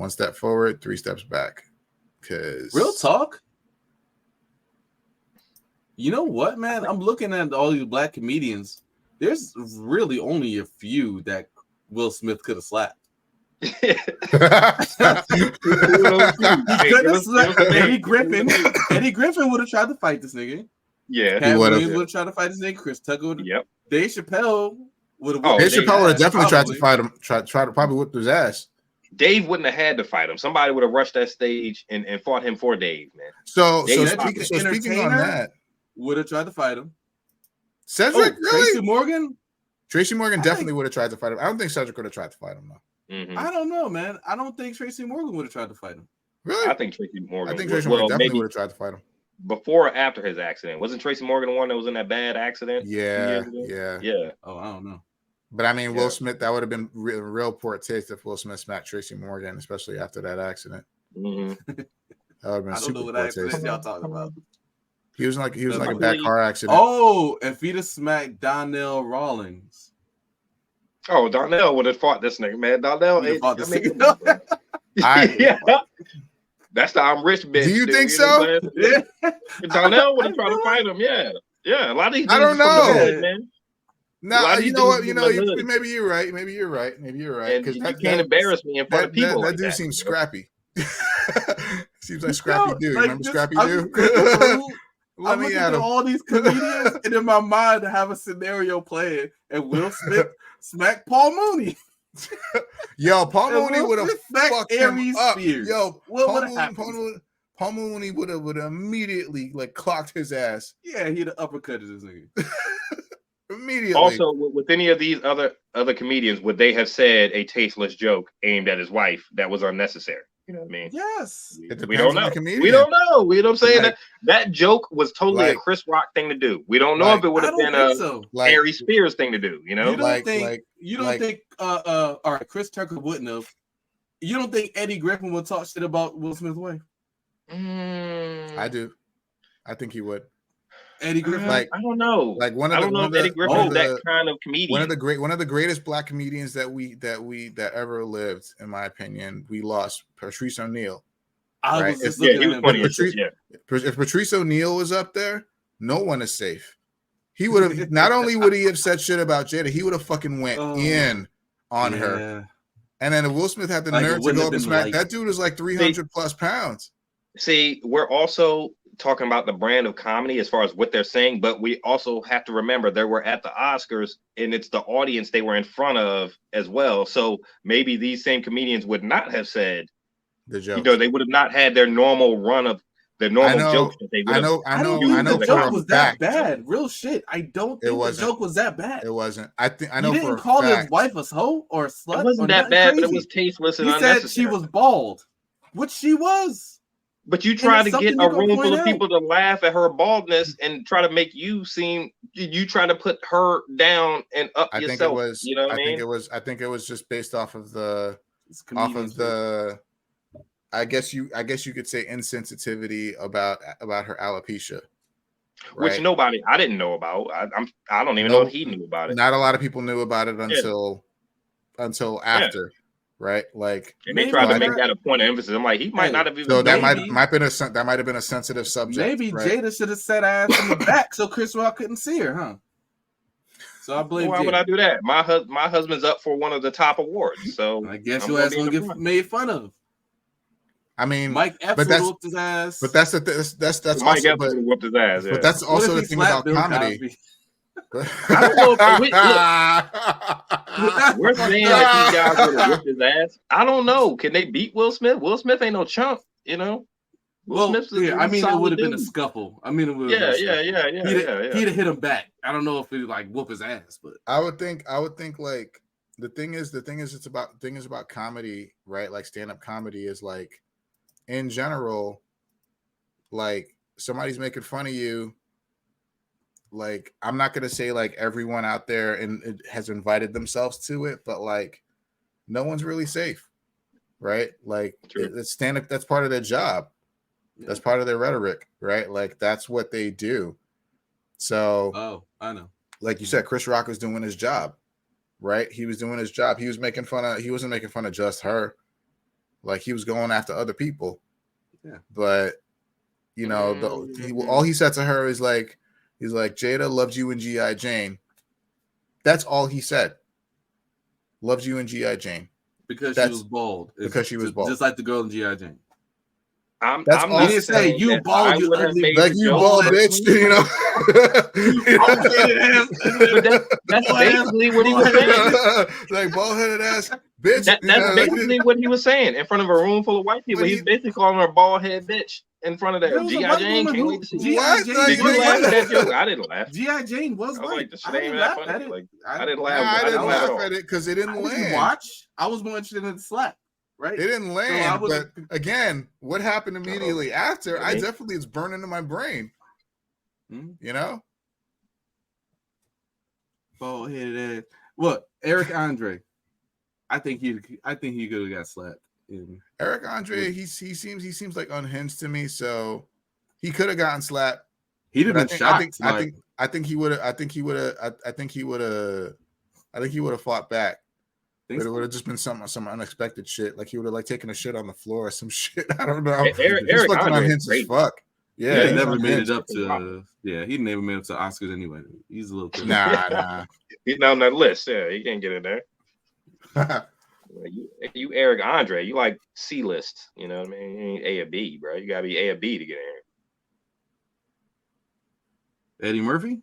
1 step forward, 3 steps back. Because real talk. You know what, man? I'm looking at all these black comedians. There's really only a few that Will Smith could have slapped. He could have slapped Eddie Griffin. Eddie Griffin would have tried to fight this nigga. Yeah, Cat Williams would have tried to fight this nigga. Chris Tucker would have. Yep. Dave Chappelle would have. Dave Chappelle would have definitely tried to fight him. Try to probably whip his ass. Dave wouldn't have had to fight him. Somebody would have rushed that stage and fought him for Dave, man. So speaking on that, would have tried to fight him. Cedric, really? Tracy Morgan definitely would have tried to fight him. I don't think Cedric would have tried to fight him though. Mm-hmm. I don't know, man. I don't think Tracy Morgan would have tried to fight him. Really? I think Tracy Morgan. Definitely would have tried to fight him. Before or after his accident? Wasn't Tracy Morgan the one that was in that bad accident? Yeah. Oh, I don't know. But I mean, Will Smith, that would have been real poor taste if Will Smith smacked Tracy Morgan, especially after that accident. Mm-hmm. That would have been super poor taste. Y'all talking about? He was like a bad car accident. Oh, if he'd have smacked Donnell Rawlings. Oh, Donnell would have fought this nigga, man. Donnell fought this nigga. Yeah. That's the I'm rich bitch. Do you think so? Yeah. Donnell would have tried to fight him. Yeah. Yeah. A lot of these dudes I don't know. Hood, man. No, you know what? Maybe you're right. Maybe you're right. Because you can't embarrass me in front of people. That dude seems scrappy. Seems like Scrappy Doo. Like, remember Scrappy Doo? I'm looking at all these comedians, and in my mind, I have a scenario playing, and Will Smith smacked Paul Mooney. Yo, Paul Mooney would have fucked him up. Spears. Yo, Paul Mooney would have immediately like clocked his ass. Yeah, he'd have uppercutted his nigga. Immediately. Also, with any of these other comedians, would they have said a tasteless joke aimed at his wife that was unnecessary? You know what I mean? Yes. We don't know. We don't know. You know what I'm saying? Like, that joke was totally a Chris Rock thing to do. We don't know if it would have been a Harry Spears thing to do. You know? You don't think all right, Chris Tucker wouldn't have. You don't think Eddie Griffin would talk shit about Will Smith's wife? I do. I think he would. Eddie Griffin, I don't know. Like Eddie Griffin, that kind of comedian. One of the greatest black comedians that ever lived, in my opinion. We lost Patrice O'Neal. Right? If Patrice O'Neal was up there, no one is safe. He would have not only would he have said shit about Jada, he would have fucking went in on her. And then if Will Smith had the nerve to go up and smack, that dude is like 300 plus pounds. See, we're also talking about the brand of comedy as far as what they're saying, but we also have to remember they were at the Oscars and it's the audience they were in front of as well. So maybe these same comedians would not have said the joke. You know, they would have not had their normal run of their normal jokes that they would have. I know. The joke was that bad. Real shit. I don't think the joke was that bad. It wasn't. I know. He didn't call his wife a hoe or a slut. It wasn't that bad, but it was tasteless and unnecessary. He said she was bald, which she was. But you try to get a room full of people to laugh at her baldness and try to make you seem. You try to put her down and up yourself. Think it was. You know what I mean? think it was just based off of the. I guess you could say insensitivity about her alopecia, right? Which I didn't know about. I don't even know if he knew about it. Not a lot of people knew about it until after, right? Like, and they tried to make that a point of emphasis. I'm like, he might not have even. So that might have been a sensitive subject. Maybe Jada should have said ass in the back so Chris Rock couldn't see her, huh? So I blame. Why would I do that? My husband's up for one of the top awards, so I guess your ass gonna get made fun of. I mean, Mike Epps whooped his ass. But that's Mike Epps whooped his ass. But that's also the thing about comedy. I don't know if we're saying that these guys would have whooped his ass. I don't know. Can they beat Will Smith? Will Smith ain't no chump, you know. It would have been a scuffle. He'd have hit him back. I don't know if he'd like whoop his ass, but I would think like the thing is it's about comedy, right? Like stand-up comedy is like, in general, like somebody's making fun of you. Like, I'm not gonna say like everyone out there and it has invited themselves to it, but like no one's really safe, right? Like it's stand-up, that's part of their job. Yeah. That's part of their rhetoric, right? Like that's what they do. So I know. Like you said, Chris Rock was doing his job, right? He was doing his job. He wasn't making fun of just her. Like he was going after other people. Yeah. But you know, all he said to her is like, he's like, Jada loved you in G.I. Jane. That's all he said. Loves you in G.I. Jane. Because she was bald. Because she was bald. Just like the girl in G.I. Jane. I'm not didn't say you bald, you ugly, like you bald bitch, you know. That's basically what he was saying. Like bald-headed ass bitch. That's basically what he was saying in front of a room full of white people. He's basically calling her a bald-headed bitch in front of that. G.I. Jane, can't wait to see what? Did you laugh at that joke? I didn't laugh. G.I. Jane was like, I didn't laugh at it. Like, I didn't laugh. I didn't laugh at it because it didn't land. Watch. I was more interested in the slap. Right. It didn't land, but again, what happened immediately after? I definitely it's burned into my brain. You know, bald-headed ass. Look, Eric Andre. I think he could have got slapped. Eric Andre, he seems like unhinged to me, so he could have gotten slapped. He'd have been shocked. I think he would have fought back. But it would have just been some unexpected shit. Like he would have like taken a shit on the floor or some shit. I don't know. Eric Andre is great. Fuck. Yeah, he never made it up to. Yeah, he never made it up to Oscars anyway. He's a little. Nah. He's not on that list. Yeah, he can't get in there. you Eric Andre, you like C list. You know what I mean? You ain't A or B, bro. You gotta be A or B to get in here. Eddie Murphy.